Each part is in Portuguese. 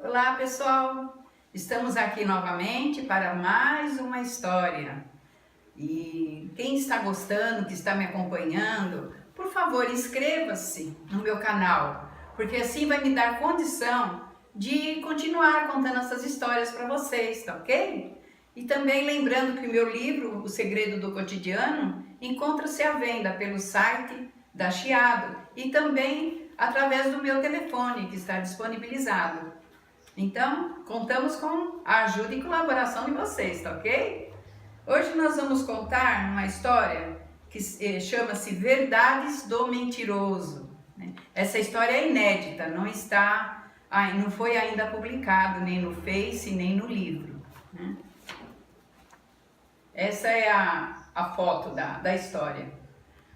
Olá, pessoal! Estamos aqui novamente para mais uma história. E quem está gostando, que está me acompanhando, por favor, inscreva-se no meu canal, porque assim vai me dar condição de continuar contando essas histórias para vocês, tá ok? E também lembrando que o meu livro, O Segredo do Cotidiano, encontra-se à venda pelo site da Chiado e também através do meu telefone, que está disponibilizado. Então, contamos com a ajuda e colaboração de vocês, tá ok? Hoje nós vamos contar uma história que chama-se Verdades do Mentiroso. Essa história é inédita, não foi ainda publicado nem no Face, nem no livro. Essa é a foto da história.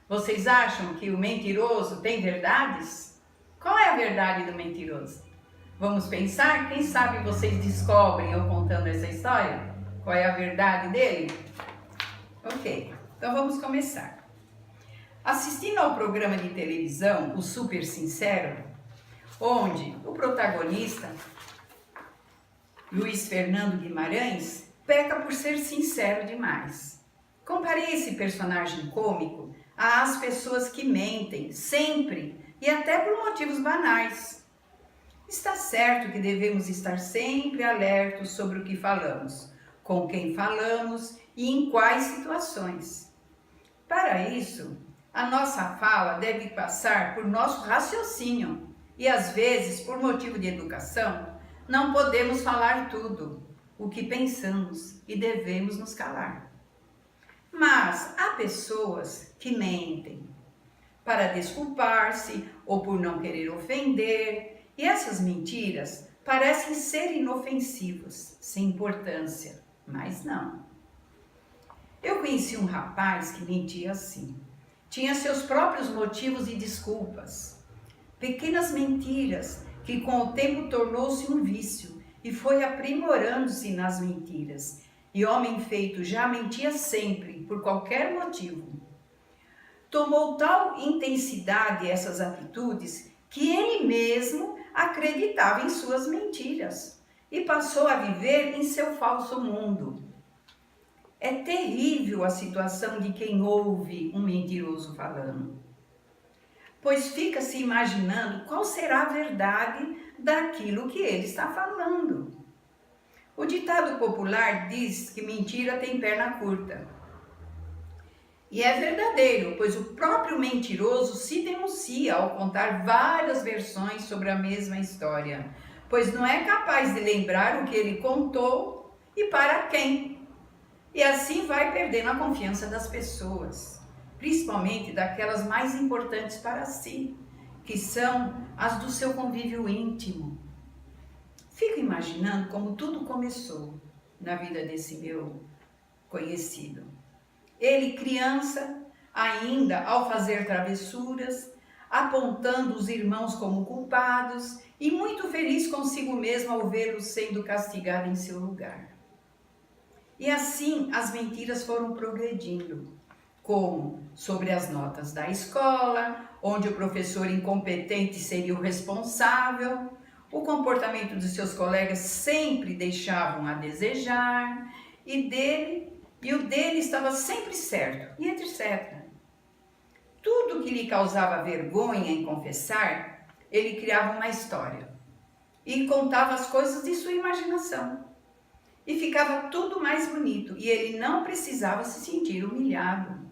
Vocês acham que o mentiroso tem verdades? Qual é a verdade do mentiroso? Vamos pensar? Quem sabe vocês descobrem eu contando essa história? Qual é a verdade dele? Ok, então vamos começar. Assistindo ao programa de televisão O Super Sincero, onde o protagonista, Luiz Fernando Guimarães, peca por ser sincero demais. Comparei esse personagem cômico às pessoas que mentem sempre e até por motivos banais. Está certo que devemos estar sempre alertos sobre o que falamos, com quem falamos e em quais situações. Para isso, a nossa fala deve passar por nosso raciocínio e, às vezes, por motivo de educação, não podemos falar tudo o que pensamos e devemos nos calar. Mas há pessoas que mentem para desculpar-se ou por não querer ofender. E essas mentiras parecem ser inofensivas, sem importância, mas não. Eu conheci um rapaz que mentia assim. Tinha seus próprios motivos e desculpas. Pequenas mentiras que com o tempo tornou-se um vício e foi aprimorando-se nas mentiras. E homem feito já mentia sempre, por qualquer motivo. Tomou tal intensidade essas atitudes que ele mesmo acreditava em suas mentiras e passou a viver em seu falso mundo. É terrível a situação de quem ouve um mentiroso falando, pois fica se imaginando qual será a verdade daquilo que ele está falando. O ditado popular diz que mentira tem perna curta. E é verdadeiro, pois o próprio mentiroso se denuncia ao contar várias versões sobre a mesma história, pois não é capaz de lembrar o que ele contou e para quem. E assim vai perdendo a confiança das pessoas, principalmente daquelas mais importantes para si, que são as do seu convívio íntimo. Fico imaginando como tudo começou na vida desse meu conhecido. Ele, criança, ainda ao fazer travessuras, apontando os irmãos como culpados e muito feliz consigo mesmo ao vê-los sendo castigado em seu lugar. E assim as mentiras foram progredindo, como sobre as notas da escola, onde o professor incompetente seria o responsável, o comportamento dos seus colegas sempre deixavam a desejar, e o dele estava sempre certo, e etc. Tudo que lhe causava vergonha em confessar, ele criava uma história e contava as coisas de sua imaginação. E ficava tudo mais bonito e ele não precisava se sentir humilhado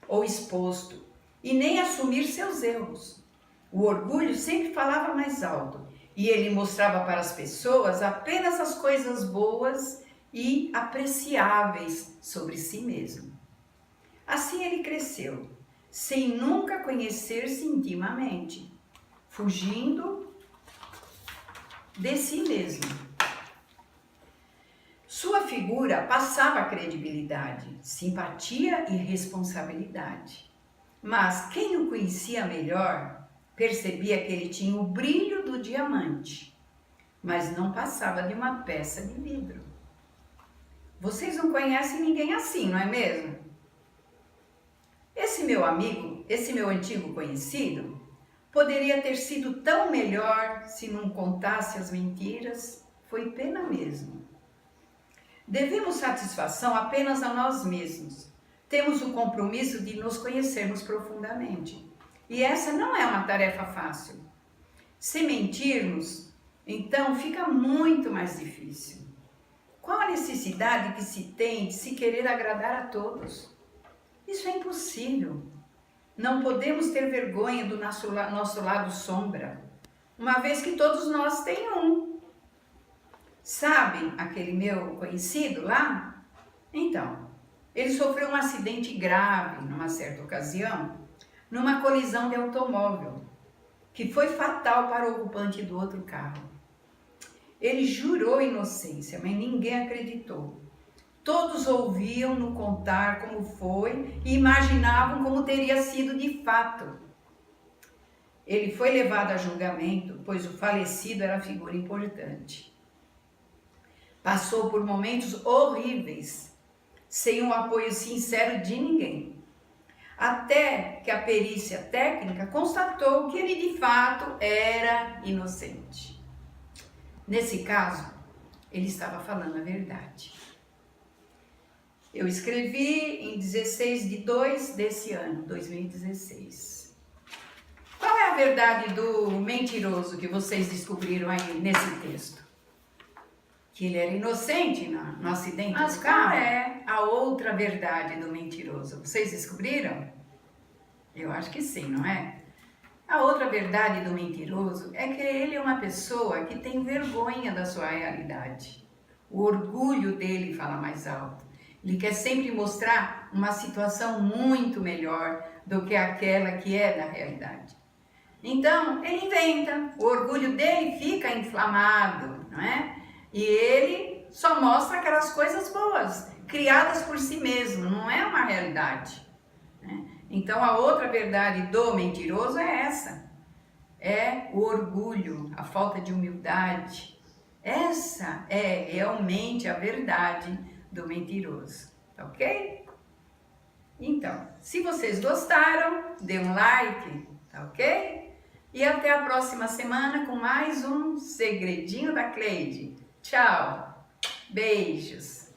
ou exposto e nem assumir seus erros. O orgulho sempre falava mais alto e ele mostrava para as pessoas apenas as coisas boas e apreciáveis sobre si mesmo. Assim ele cresceu, sem nunca conhecer-se intimamente, fugindo de si mesmo. Sua figura passava credibilidade, simpatia e responsabilidade. Mas quem o conhecia melhor percebia que ele tinha o brilho do diamante, mas não passava de uma peça de vidro. Vocês não conhecem ninguém assim, não é mesmo? Esse meu amigo, esse meu antigo conhecido, Poderia ter sido tão melhor se não contasse as mentiras. Foi pena mesmo. Devemos satisfação apenas a nós mesmos. Temos o compromisso de nos conhecermos profundamente. E essa não é uma tarefa fácil. Se mentirmos, então fica muito mais difícil. Qual a necessidade que se tem de se querer agradar a todos? Isso é impossível. Não podemos ter vergonha do nosso lado sombra, uma vez que todos nós temos um. Sabem aquele meu conhecido lá? Então, ele sofreu um acidente grave numa certa ocasião, numa colisão de automóvel, que foi fatal para o ocupante do outro carro. Ele jurou inocência, mas ninguém acreditou. Todos ouviam-no contar como foi e imaginavam como teria sido de fato. Ele foi levado a julgamento, pois o falecido era figura importante. Passou por momentos horríveis, sem o apoio sincero de ninguém. Até que a perícia técnica constatou que ele de fato era inocente. Nesse caso, ele estava falando a verdade. Eu escrevi em 16/2 desse ano, 2016. Qual é a verdade do mentiroso que vocês descobriram aí nesse texto? Que ele era inocente no acidente do carro. Qual é a outra verdade do mentiroso? Vocês descobriram? Eu acho que sim, não é? A outra verdade do mentiroso é que ele é uma pessoa que tem vergonha da sua realidade. O orgulho dele fala mais alto. Ele quer sempre mostrar uma situação muito melhor do que aquela que é na realidade. Então, ele inventa. O orgulho dele fica inflamado, não é? E ele só mostra aquelas coisas boas, criadas por si mesmo, não é uma realidade, né? Então a outra verdade do mentiroso é essa, é o orgulho, a falta de humildade. Essa é realmente a verdade do mentiroso, ok? Então, se vocês gostaram, dê um like, tá ok? E até a próxima semana com mais um Segredinho da Cleide. Tchau, beijos!